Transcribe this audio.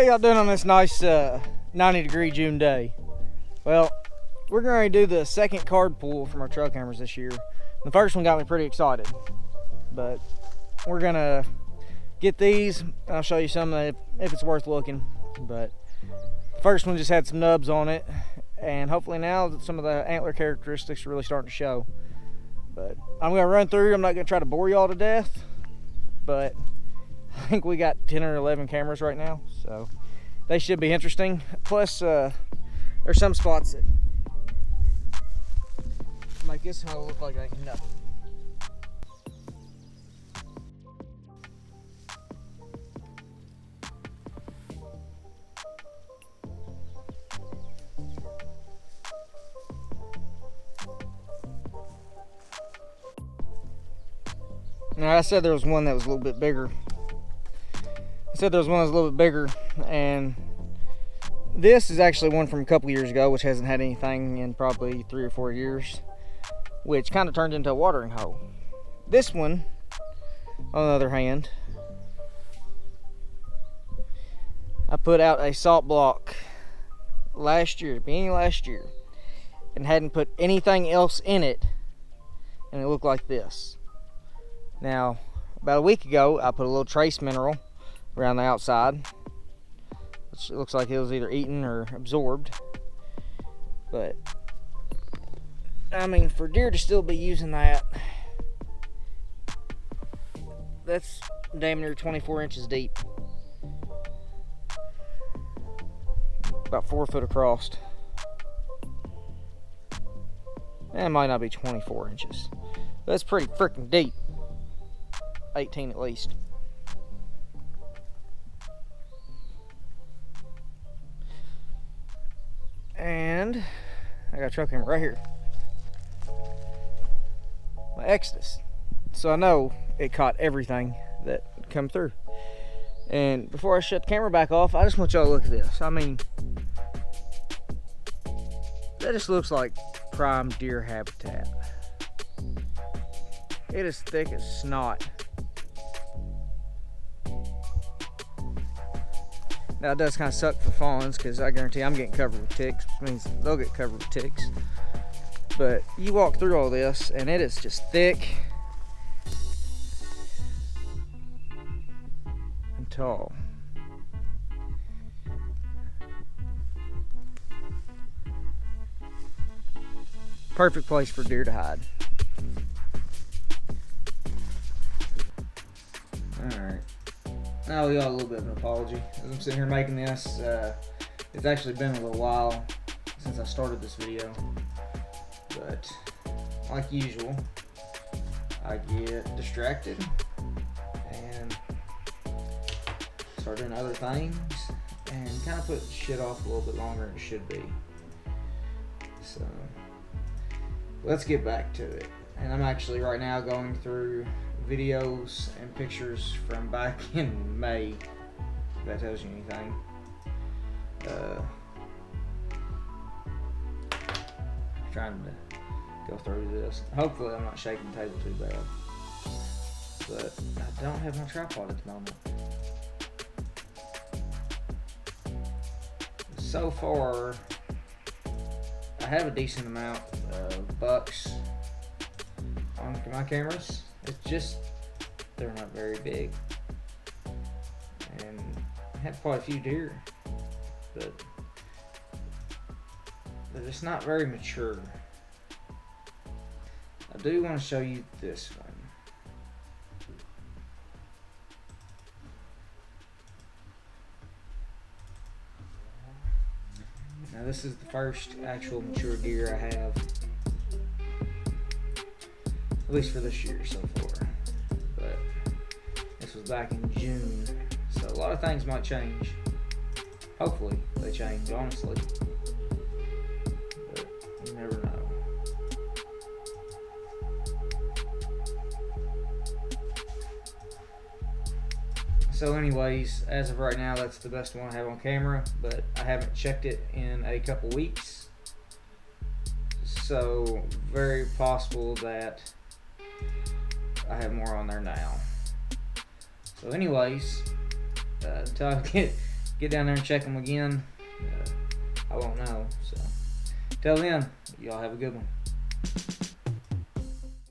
how y'all doing on this nice 90-degree June day? Well, we're going to do the second card pull from our trail cameras this year. The first one got me pretty excited, but we're going to get these. I'll show you some if it's worth looking, but the first one just had some nubs on it, and hopefully now some of the antler characteristics are really starting to show. But I'm going to run through. I'm not going to try to bore y'all to death, but I think we got 10 or 11 cameras right now, so they should be interesting. Plus, there's some spots that make this hole look like ain't nothing. Now, I said there was one that was a little bit bigger. And this is actually one from a couple years ago, which hasn't had anything in probably 3 or 4 years, which kind of turned into a watering hole. This one, on the other hand, I put out a salt block beginning of last year, and hadn't put anything else in it, and it looked like this. Now, about a week ago, I put a little trace mineral around the outside, which looks like it was either eaten or absorbed. But I mean, for deer to still be using that, that's damn near 24 inches deep, about 4 foot across. And it might not be 24 inches, but that's pretty freaking deep. 18 at least. And I got a trail camera right here, my Exodus, so I know it caught everything that come through. And before I shut the camera back off, I just want y'all to look at this. I mean, that just looks like prime deer habitat. It is thick as snot. Now, it does kind of suck for fawns, because I guarantee I'm getting covered with ticks, which means they'll get covered with ticks. But you walk through all this, and it is just thick and tall. Perfect place for deer to hide. Alright. I owe y'all a little bit of an apology as I'm sitting here making this. It's actually been a little while since I started this video, but like usual, I get distracted and start doing other things and kind of put shit off a little bit longer than it should be. So let's get back to it. And I'm actually right now going through videos and pictures from back in May, if that tells you anything. Trying to go through this. Hopefully I'm not shaking the table too bad, but I don't have my tripod at the moment. So far I have a decent amount of bucks on my cameras. It's just they're not very big, and I have quite a few deer, but they're just not very mature. I do want to show you this one. Now, this is the first actual mature deer I have, at least for this year so far. But this was back in June, so a lot of things might change. Hopefully they change, honestly, but you never know. So anyways, as of right now, that's the best one I have on camera, but I haven't checked it in a couple weeks, so very possible that I have more on there now. So anyways, until I get get down there and check them again, I won't know. So, till then, y'all have a good one.